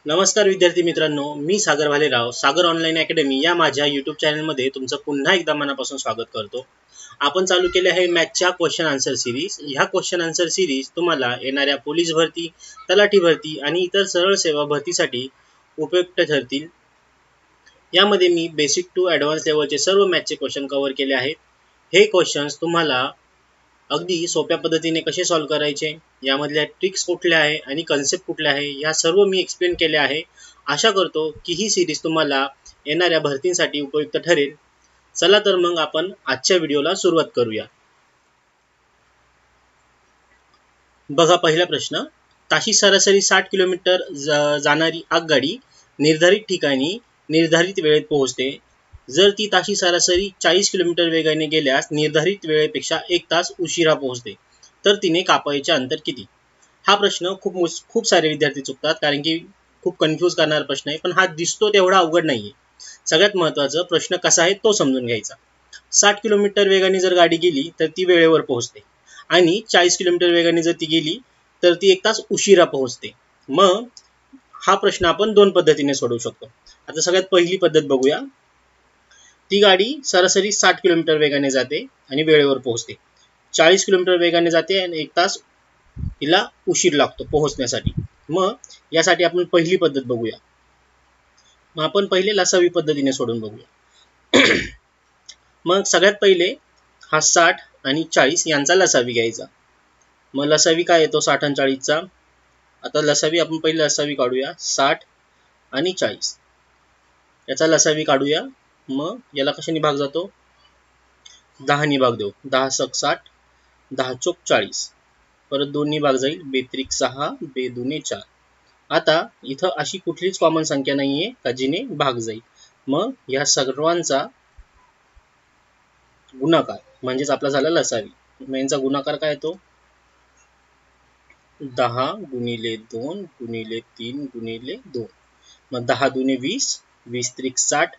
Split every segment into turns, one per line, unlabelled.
नमस्कार विद्यार्थी मित्रांनो, मी सागर भालेराव सागर ऑनलाईन अकॅडमी या माझ्या यूट्यूब चॅनलमध्ये तुमचं पुन्हा एकदा मनापासून स्वागत करतो. आपण चालू केले आहे मॅथच्या क्वेश्चन आन्सर सिरीज. ह्या क्वेश्चन आन्सर सिरीज तुम्हाला येणाऱ्या पोलीस भरती, तलाठी भरती आणि इतर सरळ सेवा भरतीसाठी उपयुक्त ठरतील. यामध्ये मी बेसिक टू ॲडव्हान्स लेवलचे सर्व मॅथचे क्वेश्चन कव्हर केले आहेत. हे क्वेश्चन्स तुम्हाला अगदी सोप्या पद्धतीने कसे सॉल्व्ह करायचे, यामधल्या ट्रिक्स कुठल्या आहे आणि कन्सेप्ट कुठल्या आहे, या सर्व मी एक्सप्लेन केले आहे. आशा करतो की ही सिरीज तुम्हाला येणाऱ्या भरतींसाठी उपयुक्त ठरेल. चला तर मग आपण आजच्या व्हिडिओला सुरुवात करूया. बघा पहिला प्रश्न. ताशी सरासरी 60 किलोमीटर जाणारी आगगाडी निर्धारित ठिकाणी निर्धारित वेळेत पोहोचते. जर ती ताशी सरासरी 40 किलोमीटर वेगाने गेल्यास निर्धारित वेळेपेक्षा 1 तास उशिरा पोहोचते, तर तिने कापायचे अंतर किती? हा प्रश्न खूप सारे विद्यार्थी चुकतात, कारण की खूप कन्फ्यूज करणारा प्रश्न आहे. पण हा दिसतो तेवढा अवघड नाहीये. सगळ्यात महत्त्वाचं प्रश्न कसा आहे तो समजून घ्यायचा. 60 किलोमीटर वेगाने जर गाडी गेली तर ती वेळेवर पोहोचते, आणि 40 किलोमीटर वेगाने जर ती गेली तर ती 1 तास उशिरा पोहोचते. मग हा प्रश्न आपण दोन पद्धतीने सोडवू शकतो. आता सगळ्यात पहिली पद्धत बघूया. ती गाडी सरासरी 60 किलोमीटर वेगाने जाते आणि वेळेवर पोहोचते. 40 किलोमीटर वेगाने जाते आणि 1 तास तिला उशीर लागतो पोहोचण्यासाठी. मग यासाठी आपण पहिली पद्धत बघूया. मग आपण पहिले लसावी पद्धतीने सोडून बघूया. मग सगळ्यात पहिले हा 60 आणि 40 यांचा लसावी घ्यायचा. मग लसावी काय येतो 60 आणि 40चा? आता लसावी आपण पहिले लसावी काढूया. 60 आणि 40 याचा लसावी काढूया. मग याला कशाने भाग जातो? 10 ने भाग देऊ. 10 सक 60, 10 चोक 40, परत 2 ने भाग जाईल. 2 त्रिक 6, 2 दुने 4. आता इथं अशी कुठलीच कॉमन संख्या नाहीये का जिने भाग जाईल. मग या सर्वांचा गुणाकार म्हणजेच आपला झाला लसावी. मग यांचा गुणाकार काय येतो? 10 गुणिले 2 गुणिले 3 गुणिले 2. मग 10 दुने 20, 20 त्रिक 60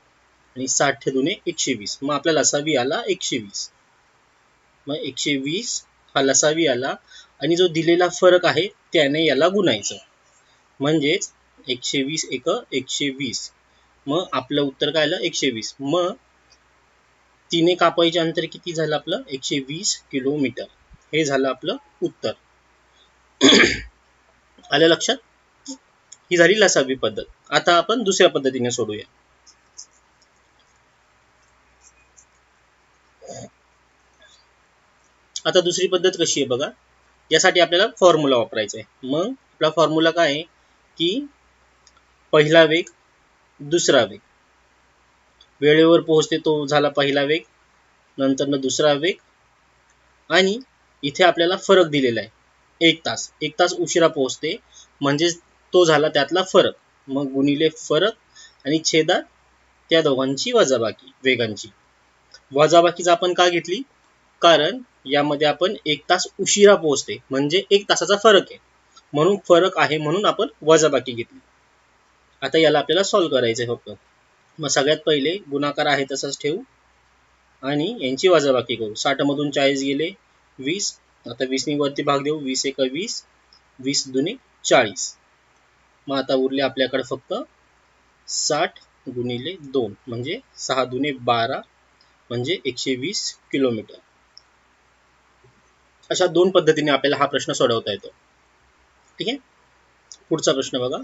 आणि 60 दुने 120. मग आपला लसावी आला 120. मग 120 हा लसावी आला, आणि जो दिलेला फरक आहे त्याने याला गुणायचं, म्हणजेच 120 एक 120. मग आपलं उत्तर काय आलं? 120. मग तिने कापायचे अंतर किती झालं आपलं? 120 किलोमीटर. हे झालं आपलं उत्तर. आलं लक्षात? ही झाली लसावी पद्धत. आता आपण दुसऱ्या पद्धतीने सोडूया. आता दुसरी पद्धत कशी आहे बघा. यासाठी आपल्याला फॉर्म्युला वापरायचा आहे. मग आपला फॉर्म्युला काय आहे की पहिला वेग दुसरा वेग. वेळेवर पोहोचते तो झाला पहिला वेग, नंतर दुसरा वेग, आणि इथे आपल्याला फरक दिलेला आहे 1 तास. 1 तास उशिरा पोहोचते म्हणजे तो झाला त्यातला फरक. मग गुणिले फरक आणि छेदात त्या दोघांची वजाबाकी, वेगांची वजाबाकीच आपण का घेतली? कारण यामध्ये आपण 1 तास उशिरा पोहोचते म्हणजे 1 तासाचा फरक आहे, म्हणून फरक आहे म्हणून आपण वजाबाकी घेतली. आता याला आपल्याला सॉल्व्ह करायचं आहे फक्त. मग सगळ्यात पहिले गुणाकार आहे तसाच ठेवू आणि यांची वजाबाकी करू. 60 मधून 40 गेले 20. आता 20 ने वरती भाग देऊ. 20 एक 20, 20 दुने 40. मग आता उरले आपल्याकडे फक्त 60 गुणिले 2 म्हणजे 6 दुने 12 म्हणजे 120 किलोमीटर. अशा दोन पद्धतीने आपल्याला हा प्रश्न सोडवता येतो. ठीक आहे. पुढचा प्रश्न बघा.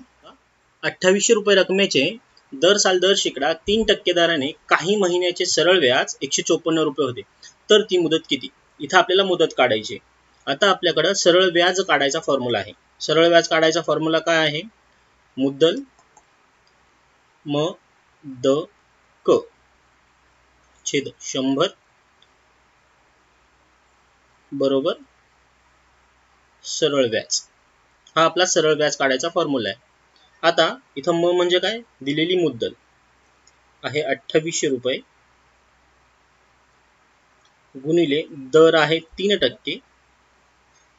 2800 रुपये रकमेचे दर साल दर शेकडा 3% दराने काही महिन्याचे सरळ व्याज 154 रुपये होते, तर ती मुदत किती? इथं आपल्याला मुदत काढायची. आता आपल्याकडे सरळ व्याज काढायचा फॉर्म्युला आहे. सरळ व्याज काढायचा फॉर्म्युला काय आहे? मुद्दल म द क छेद 100 बरोबर सरळ व्याज. हा आपला सरळ व्याज काढायचा फॉर्म्युला आहे. आता इथं म म्हणजे काय? दिलेली मुद्दल आहे 2800 रुपये गुणिले दर आहे 3%.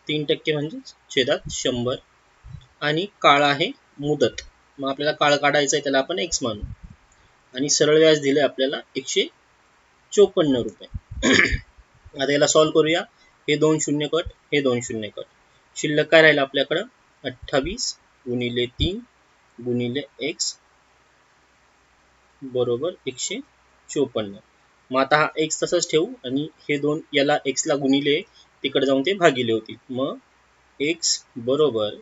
3% म्हणजे छेदात 100, आणि काळ आहे मुदत. मग आपल्याला काळ काढायचा आहे, त्याला आपण x मानू, आणि सरळ व्याज दिले आपल्याला 154 रुपये. आता याला सॉल्व्ह करूया. हे 2 शून्य कट, हे 2 शून्य कट. शिल्लक काय राहील आपल्याकडं? 28 गुणिले 3 गुणिले x बरोबर 154. मग आता हा x तसंच ठेवू आणि हे दोन याला x ला गुणिले तिकडे जाऊन ते भागिले होतील. मग x बरोबर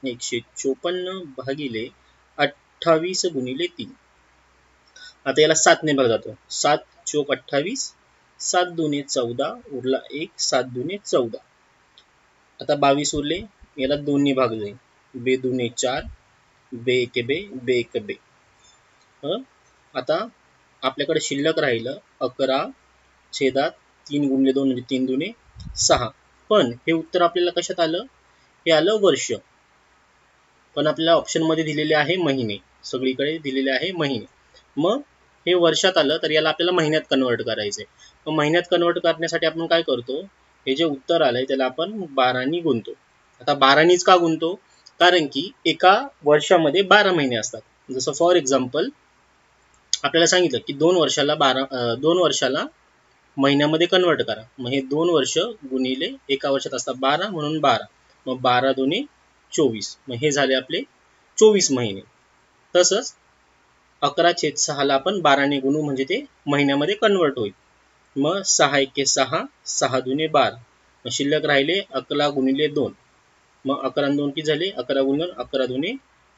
154 भागिले 28 गुणिले 3. आता याला 7 ने भाग जातो. 7 चोक 28, 7 दुने 14, उरला 1, 7 दुने 14. आता 22 उरले, याला 2 ने भाग जाईल. बे दुने 4, बे एके बे, बे एक बे. आता आपल्याकडे शिल्लक राहिलं 11 छेदात 3 गुणिले 2 म्हणजे 3 दुने 6. पण हे उत्तर आपल्याला कशात आलं? हे आलं वर्ष. पण आपल्याला ऑप्शन मध्ये दिलेले आहे महिने, सगळीकडे दिलेले आहे महिने. मग हे वर्षात आलं तर याला आपल्याला महिन्यात कन्वर्ट करायचंय. मग महिन्यात कन्वर्ट करण्यासाठी आपण काय करतो, हे जे उत्तर आलंय त्याला आपण 12 नी गुणतो. आता 12 नीच का गुणतो? कारण की एका वर्षामध्ये 12 महिने असतात. जसं फॉर एक्झाम्पल आपल्याला सांगितलं की 2 वर्षाला महिन्यामध्ये कन्वर्ट करा. मग हे 2 वर्ष गुणिले एका वर्षात असतात 12 म्हणून 12. मग 12 दुने 24. मग हे झाले आपले 24 महिने. तसंच 11/6 ला आपण 12 ने गुणू म्हणजे ते महिन्यामध्ये कन्वर्ट होईल. मग 6 एके 6, 6 दुने 12. मग शिल्लक राहिले 11 गुणिले 2. मग 11 आणि 2 किती झाले? 11 गुणिले 11 दुने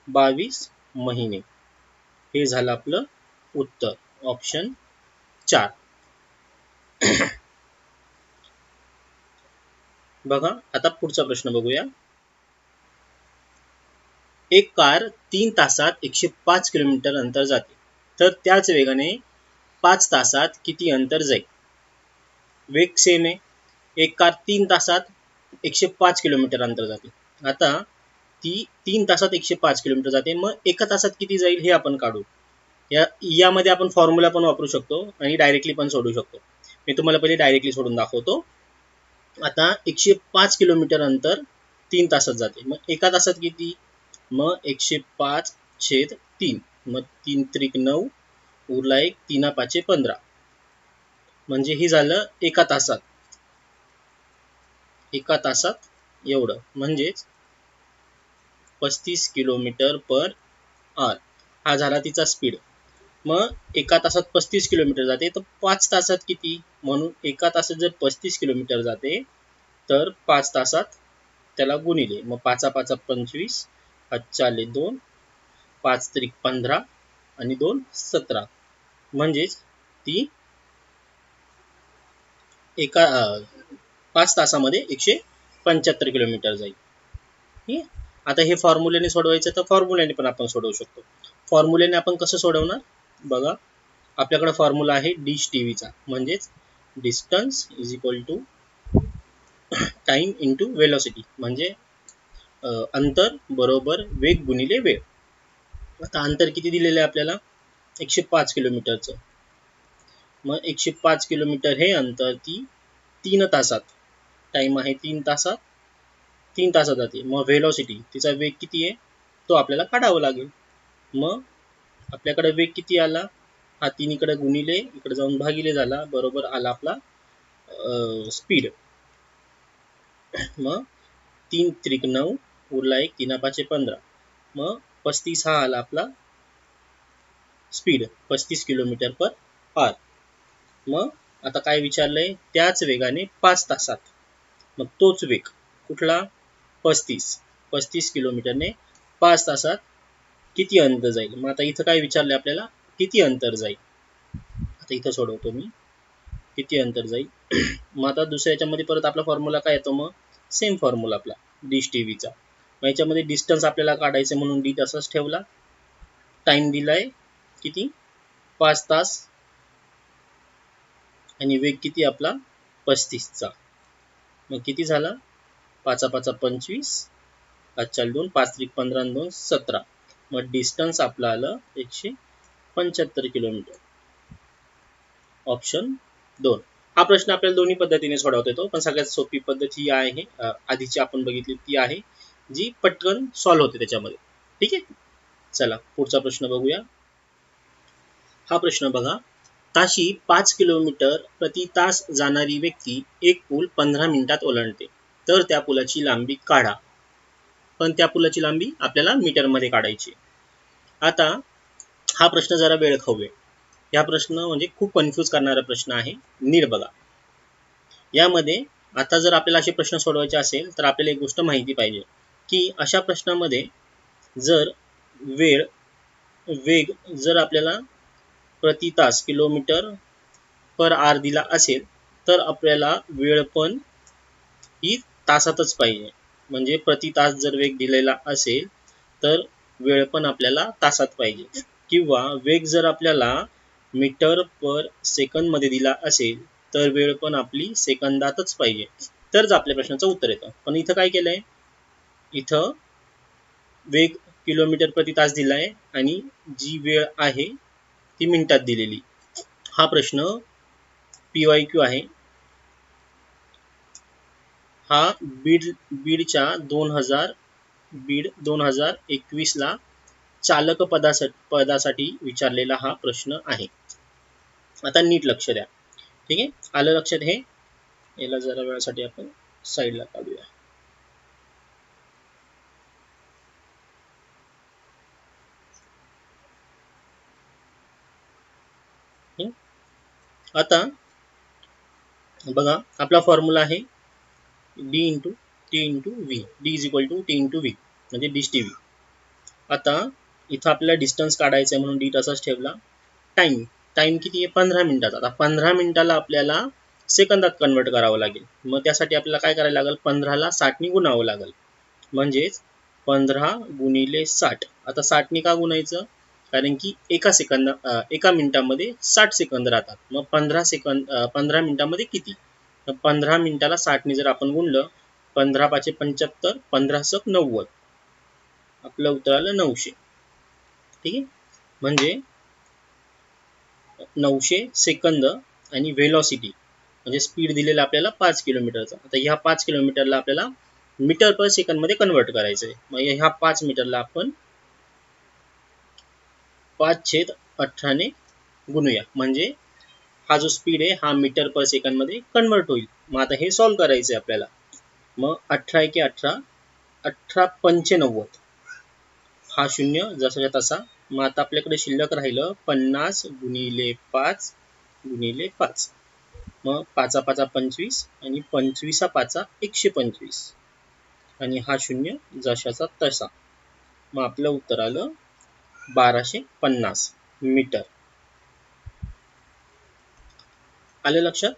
22 महिने. हे झालं आपलं उत्तर, ऑप्शन 4. बघा आता पुढचा प्रश्न बघूया. एक कार 3 तासात 105 किलोमीटर अंतर जाते, तर त्याच वेगाने 5 तासात किती अंतर जाईल? वेग सेम आहे. एक कार 3 तासात 105 किलोमीटर अंतर जाते. आता ती 3 तासात 105 किलोमीटर जाते, मग एका तासात किती जाईल हे आपण काढू. यामध्ये आपण फॉर्म्युला पण वापरू शकतो आणि डायरेक्टली पण सोडू शकतो. मी तुम्हाला पहिले डायरेक्टली सोडून दाखवतो. आता 105 किलोमीटर अंतर 3 तासात जाते, मग एका तासात किती? मग 105/3. मग 3 त्रिक 9, उरला 1, 3 5 15. म्हणजे हे झालं एका तासात. एका तासात एवढं म्हणजेच 35 किलोमीटर पर आवर. हा झाला तिचा स्पीड. मग एका तासात 35 किलोमीटर जाते, तर 5 तासात किती? म्हणून एका तासात जर 35 किलोमीटर जाते तर 5 तासात त्याला गुणिले. मग 5 5 25, 5 2, 5 त्रिक 15 आणि 2 17. म्हणजेच ती एका 5 तासामध्ये 175 किलोमीटर जाईल. आता हे फॉर्म्युल्याने सोडवायचं तर फॉर्म्युल्याने पण आपण सोडवू शकतो. फॉर्म्युल्याने आपण कसं सोडवणार? बघा, आपल्याकडे फॉर्म्युला आहे डिश टीव्हीचा, म्हणजेच distance is equal to time into velocity, म्हणजे अंतर बरोबर वेग गुणिले वेळ. आता अंतर किती दिलेलं आहे आपल्याला? 105 किलोमीटरचं. मग 105 किलोमीटर हे अंतर ती 3 तासात, टाइम आहे 3 तासात, 3 तासात जाते. मग व्हेलॉसिटी, तिचा वेग किती आहे तो आपल्याला काढावा लागेल. मग आपल्याकडे वेग किती आला? हा 3 इकडे गुणिले इकडे जाऊन भागिले झाला, बरोबर आला आपला स्पीड. मग 3 त्रिक 9, उरला 1, 3 5 15. मग 35 हा आला आपला स्पीड, 35 किलोमीटर पर आवर. मग आता काय विचारलंय? त्याच वेगाने 5 तासात. मग तोच वेग कुठला? 35 किलोमीटरने 5 तासात किती अंतर जाईल? मग आता इथं काय विचारलंय आपल्याला? किती अंतर जाईल. आता इथं सोडवतो मी, किती अंतर जाईल. मग आता दुसऱ्या याच्यामध्ये परत आपला फॉर्म्युला काय येतो? मग सेम फॉर्म्युला आपला डिश टीव्हीचा. मग याच्यामध्ये डिस्टन्स आपल्याला काढायचं म्हणून डी तसाच ठेवला. टाइम दिलाय किती? 5 तास. आणि वेग किती आपला? 35चा. मग किती झाला? 5 5 25, 5 2, 5 3 15 आणि 2 17. मग डिस्टन्स आपलं आलं 175 किलोमीटर, ऑप्शन 2. हा प्रश्न आपल्याला दोन्ही पद्धतीने सोडवता येतो, पण सगळ्यात सोपी पद्धत ही आहे, आधीची आपण बघितली ती आहे, जी पटकन सॉल्व्ह होते त्याच्यामध्ये. ठीक आहे, चला पुढचा प्रश्न बघूया. हा प्रश्न बघा. ताशी 5 किलोमीटर प्रति तास जाणारी व्यक्ती एक पूल 15 मिनिटात ओलांडते, तर त्या पुलाची लांबी काढा. पण त्या पुलाची लांबी आपल्याला मीटरमध्ये काढायची. आता हा प्रश्न जरा वेळ खाऊ आहे. हा प्रश्न म्हणजे खूप कन्फ्यूज करणारा प्रश्न आहे. नीट बघा. यामध्ये आता जर आपल्याला असे प्रश्न सोडवायचे असेल तर आपल्याला एक गोष्ट माहिती पाहिजे की अशा प्रश्नामध्ये जर वेग जर आपल्याला प्रति तास किलोमीटर पर आर दिला असेल तर आपल्याला वेळ पण ही तासातच पाहिजे. म्हणजे प्रति तास जर वेग दिलेला असेल तर वेळ पण आपल्याला तासात पाहिजे. किंवा वेग जर आपल्याला मीटर पर सेकंद मध्ये दिला असेल तर वेळ पण आपली सेकंदातच पाहिजे, तरच आपल्या प्रश्नाचं उत्तर येतं. पण इथं काय केलंय, इथं वेग किलोमीटर प्रति तास दिलाय आणि जी वेळ आहे ती मिनिटात दिलेली. हा प्रश्न PYQ आहे. हा बीडच्या 2021 ला चालक पदासाठी विचारलेला हा प्रश्न आहे. आता नीट लक्ष द्या. ठीक आहे, आलं लक्षात? हे याला जरा वेळासाठी आपण साईडला काढूया. आता बघा, आपला फॉर्म्युला आहे d into T into V. D is equal to T into V म्हणजे डिश टी व्ही. आता इथं आपल्याला डिस्टन्स काढायचं आहे म्हणून डी तसाच ठेवला. टाइम किती आहे? 15 मिनिटाचा. आता 15 मिनिटाला आपल्याला सेकंदात कन्वर्ट करावं लागेल. मग त्यासाठी आपल्याला काय करायला लागेल? 15ला 60 गुणावं लागेल. म्हणजेच 15 गुणिले 60. आता 60 का गुणायचं? कारण की एका मिनिटामध्ये 60 सेकंद राहतात. मग 15 मिनिटामध्ये किती? तर 15 मिनिटाला 60 जर आपण गुणलं, 15 पाचे 75, 15 सक 90. आपलं उत्तर आलं 900. ठीक आहे, म्हणजे 900 सेकंद आणि व्हेलॉसिटी म्हणजे स्पीड दिलेला आपल्याला 5 किलोमीटरचा. आता ह्या 5 किलोमीटरला आपल्याला मीटर पर सेकंद मध्ये कन्वर्ट करायचं आहे. मग ह्या 5 मीटरला आपण 5/18 ने गुणूया. म्हणजे हा जो स्पीड आहे हा मीटर पर सेकंद मध्ये कन्वर्ट होईल. मग आता हे सॉल्व्ह करायचं आहे आपल्याला. मग 18 एके 18, 18×95 हा शून्य जसाच्या तसा. मग आता आपल्याकडे शिल्लक राहिलं 50 गुणिले 5 गुणिले 5. मग 5 5 25 आणि 25 5 125 आणि हा शून्य जशाचा तसा. मग आपलं उत्तर आलं 1250 मीटर. आलं लक्षात?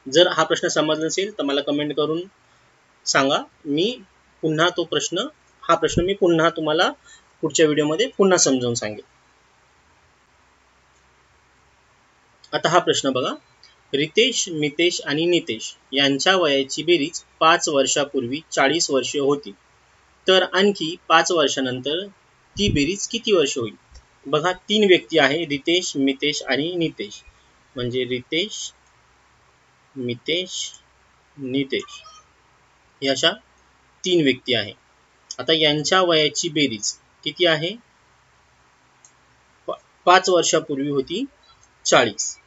जर हा प्रश्न समजला नसेल तर मला कमेंट करून सांगा. मी पुन्हा हा प्रश्न मी पुन्हा तुम्हाला पुढच्या व्हिडिओमध्ये पुन्हा समजावून सांगेन. आता हा प्रश्न बघा. रितेश, मितेश आणि नितेश यांच्या वयाची बेरीज 5 वर्षापूर्वी 40 वर्षे होती. तर आणखी 5 वर्षानंतर ती बेरीज किती वर्ष होईल? बघा, 3 व्यक्ती आहे, रितेश, मितेश आणि नितेश. म्हणजे रितेश, मितेश, नितेश या अशा 3 व्यक्ती आहे. आता यांच्या वयाची बेरीज किती आहे? 5 वर्षापूर्वी होती 40.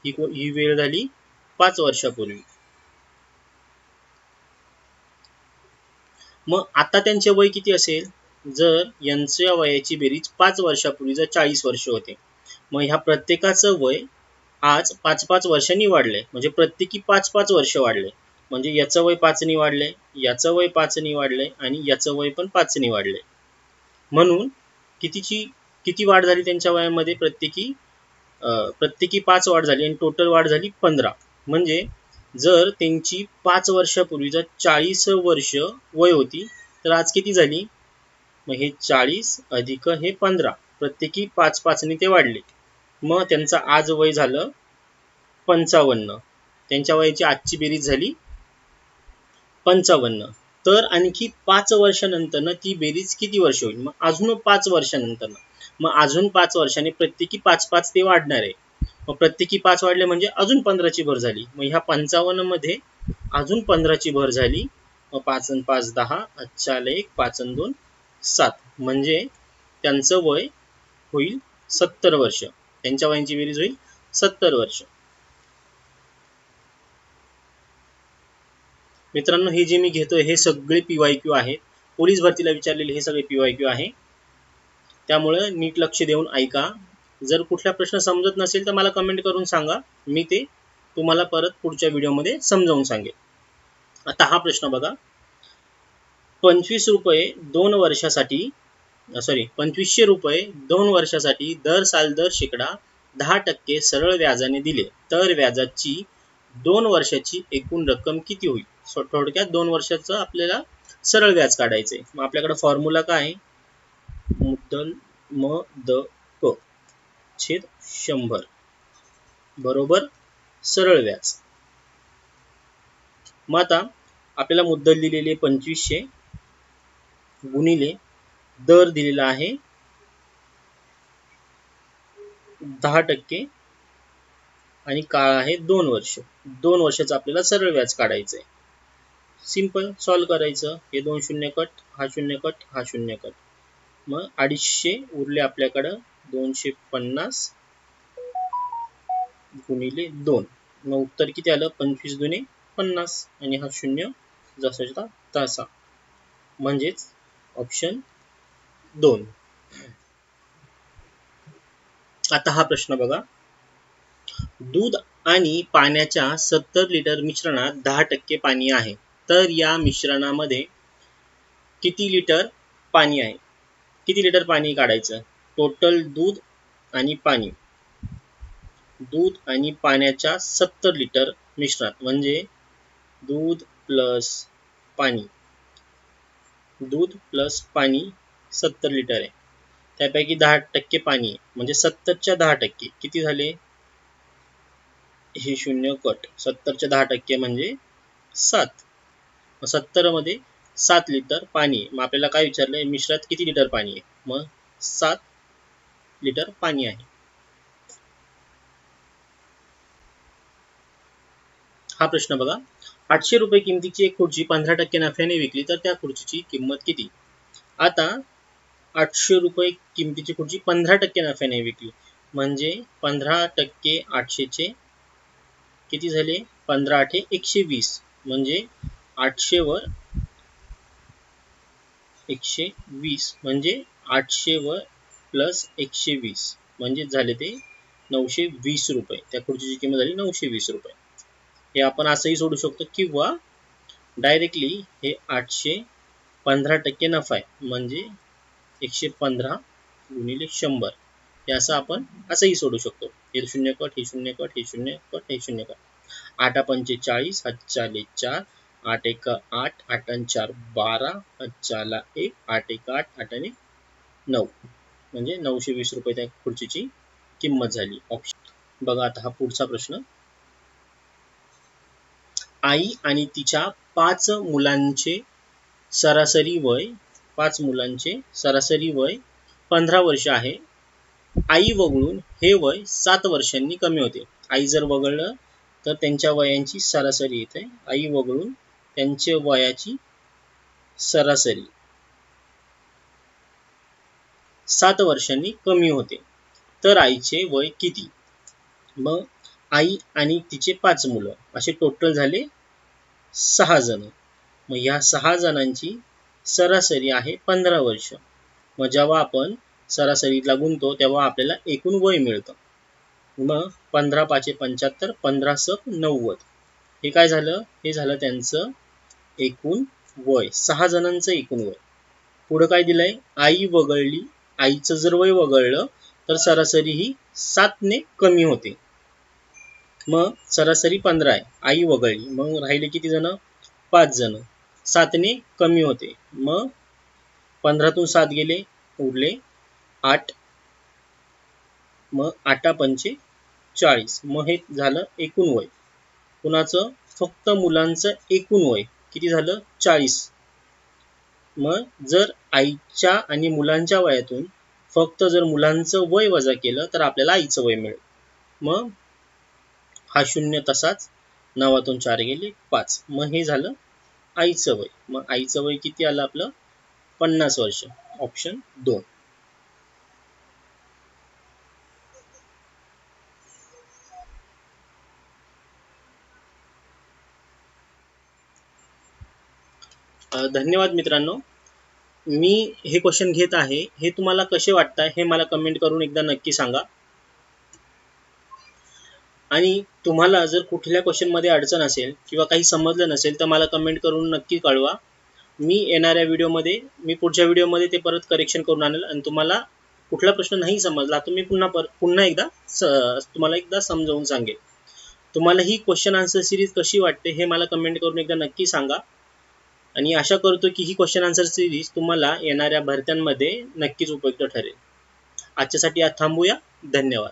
ही वेळ झाली 5 वर्षापूर्वी. मग आता त्यांचे वय किती असेल? जर यांच्या वयाची बेरीज 5 वर्षापूर्वी जर 40 वर्ष होते, मग ह्या प्रत्येकाचं वय आज 5-5 वर्षांनी वाढले. म्हणजे प्रत्येकी 5-5 वर्ष वाढले. म्हणजे याचं वय 5 ने वाढले, याचं वय 5 ने वाढले आणि याचं वय पण 5 ने वाढले. म्हणून किती वाढ झाली त्यांच्या वयामध्ये? प्रत्येकी 5 वाढ झाली आणि टोटल वाढ झाली 15. म्हणजे जर त्यांची 5 वर्षापूर्वी जर 40 वर्ष वय होती तर आज किती झाली? मग हे 40 अधिक हे 15, प्रत्येकी 5-5 ने ते वाढले. मग त्यांचं आज वय झालं 55. त्यांच्या वयाची आजची बेरीज झाली 55. तर आणखी 5 वर्षानंतर ती बेरीज किती वर्ष होईल? मग अजून 5 वर्षानंतर, मग अजून 5 वर्षांनी प्रत्येकी 5-5 ते वाढणार आहे. मग प्रत्येकी 5 वाढले म्हणजे अजून 15ची भर झाली. मग ह्या 55 मध्ये अजून 15ची भर झाली. मग 5 आणि 5 10, 1, 5 आणि 2 7. म्हणजे त्यांचं वय होईल 70 वर्ष. त्यांच्या वयांची बेरीज होईल 70 वर्ष. मित्रांनो, हे जे मी घेतोय हे सगळे PYQ आहेत. पोलीस भरतीला विचारलेले हे सगळे PYQ आहे. त्यामुळे नीट लक्ष देऊन ऐका. जर कुठला प्रश्न समजत नसेल तर मला कमेंट करून सांगा, मी ते तुम्हाला परत पुढच्या व्हिडिओमध्ये समजावून सांगेन. आता हा प्रश्न बघा, 2500 रुपये 2 वर्षासाठी दर शेकडा 10% सरळ व्याजाने दिले तर व्याजाची 2 वर्षाची एकूण रक्कम किती होईल? थोडक्यात 2 वर्षाचं आपल्याला सरळ व्याज काढायचंय. मग आपल्याकडे फॉर्म्युला काय आहे? मुद्दल म द क छेद 100 बरोबर सरळ व्याज. मग आता आपल्याला मुद्दल दिलेली 2500 गुणिले दर दिलेला आहे 10% आणि काळ आहे 2 वर्ष. 2 वर्षाचं आपल्याला सरळ व्याज काढायचंय. सिंपल सॉल्व करायचं. हे 2 शून्य कट, हा शून्य कट, हा शून्य कट. मग 250 उरले आपल्याकडं 250 गुणिले 2. मग उत्तर किती आलं? 25 दुने 50 आणि हा शून्य जसाचा तसा, म्हणजेच ऑप्शन 2. आता हा प्रश्न बघा, दूध आणि पाण्याच्या 70 लिटर मिश्रणात 10% पाणी आहे तर या मिश्रणामध्ये किती लिटर पाणी आहे? किती लिटर पाणी काढायचं? टोटल दूध आणि पाणी, दूध आणि पाण्याच्या 70 लिटर मिश्रणात, म्हणजे दूध प्लस पाणी, दूध प्लस पाणी 70 लिटर आहे. त्यापैकी 10% पाणी आहे, म्हणजे 70च्या 10% किती झाले? हे शून्य कट, 70च्या 10% म्हणजे 7. 70 मध्ये 7 लिटर पाणी आहे. मग आपल्याला काय विचारलंय? मिश्रणात किती लिटर पाणी आहे? मग 7 लिटर पाणी आहे. हा प्रश्न बघा, 800 रुपये किमतीची एक खुर्ची 15% नफ्याने विकली तर त्या खुर्चीची किंमत किती? आता 800 रुपये किमतीची खुर्ची 15% नफ्याने विकली, म्हणजे 15% 800चे किती झाले? 15 8 120, म्हणजे 800 वर 120 म्हणजे 800 वर प्लस 120 म्हणजे झाले ते 920 रुपये. त्या खुर्चीची किंमत झाली 920 रुपये. हे आपण असंही सोडू शकतो, किंवा डायरेक्टली हे 800 15% नफा आहे, म्हणजे 115 गुणिले 100, हे असं आपण असंही सोडू शकतो. हे शून्य कट, हे शून्य कट, हे शून्य कट, हे शून्य कट. 8 पंचे 40, 8 चाले 4, 8 एक 8, 8 आणि 4 12, 8 चाला 1, 8 एक 8, 8 आणि 9, म्हणजे 920 रुपये त्या खुर्चीची किंमत झाली. ऑप्शन बघा. आता हा पुढचा प्रश्न, आई आणि तिच्या 5 मुलांचे सरासरी वय 15 वर्ष आहे. आई वगळून हे वय 7 वर्षांनी कमी होते. आई जर वगळलं तर त्यांच्या वयांची सरासरी येते. आई वगळून त्यांच्या वयाची सरासरी 7 वर्षांनी कमी होते तर आईचे वय किती? मग आई आणि तिचे 5 मुलं असे टोटल झाले 6 जण. मग या 6 जणांची सरासरी आहे 15 वर्ष. मग जेव्हा आपण सरासरीला गुणतो तेव्हा आपल्याला एकूण वय मिळतं. मग 15 5 75, 15 7 90, हे काय झालं? हे झालं त्यांचं एकूण वय, 6 जणांचं एकूण वय. पुढं काय दिलंय? आई वगळली, आईचं जर वय वगळलं तर सरासरी ही 7 ने कमी होते. मग सरासरी 15 आहे, आई वगळली, मग राहिले किती जण? 5 जण. 7 ने कमी होते, मग 15तून 7 गेले, उरले 8. मग 8 पंचे 40, मग हे झालं एकूण वय. कुणाचं? फक्त मुलांचं एकूण वय किती झालं? 40. मग जर आईच्या आणि मुलांच्या वयातून फक्त जर मुलांचं वय वजा केलं तर आपल्याला आईचं वय मिळेल. मग हा शून्य तसाच, 9तून 4 गेले 5, मग हे झालं आईचं वय. मग आईचं वय किती आलं आपलं? 50 वर्ष. ऑप्शन 2. धन्यवाद मित्रांनो. मी हे क्वेश्चन घेत आहे, हे तुम्हाला कसे वाटतं हे मला कमेंट करून एकदा नक्की सांगा. आणि तुम्हाला जर कुठल्या क्वेश्चनमध्ये अडचण असेल किंवा काही समजलं नसेल तर मला कमेंट करून नक्की कळवा. मी येणाऱ्या व्हिडिओमध्ये, मी पुढच्या व्हिडिओमध्ये ते परत करेक्शन करून आणेल आणि तुम्हाला कुठला प्रश्न नाही समजला तर मी पुन्हा एकदा तुम्हाला एकदा समजावून सांगेल. तुम्हाला ही क्वेश्चन आन्सर सिरीज कशी वाटते हे मला कमेंट करून एकदा नक्की सांगा. आणि आशा करतो की ही क्वेश्चन आन्सर सिरीज तुम्हाला येणाऱ्या भरत्यांमध्ये नक्कीच उपयुक्त ठरेल. आजच्यासाठी आज थांबूया. धन्यवाद.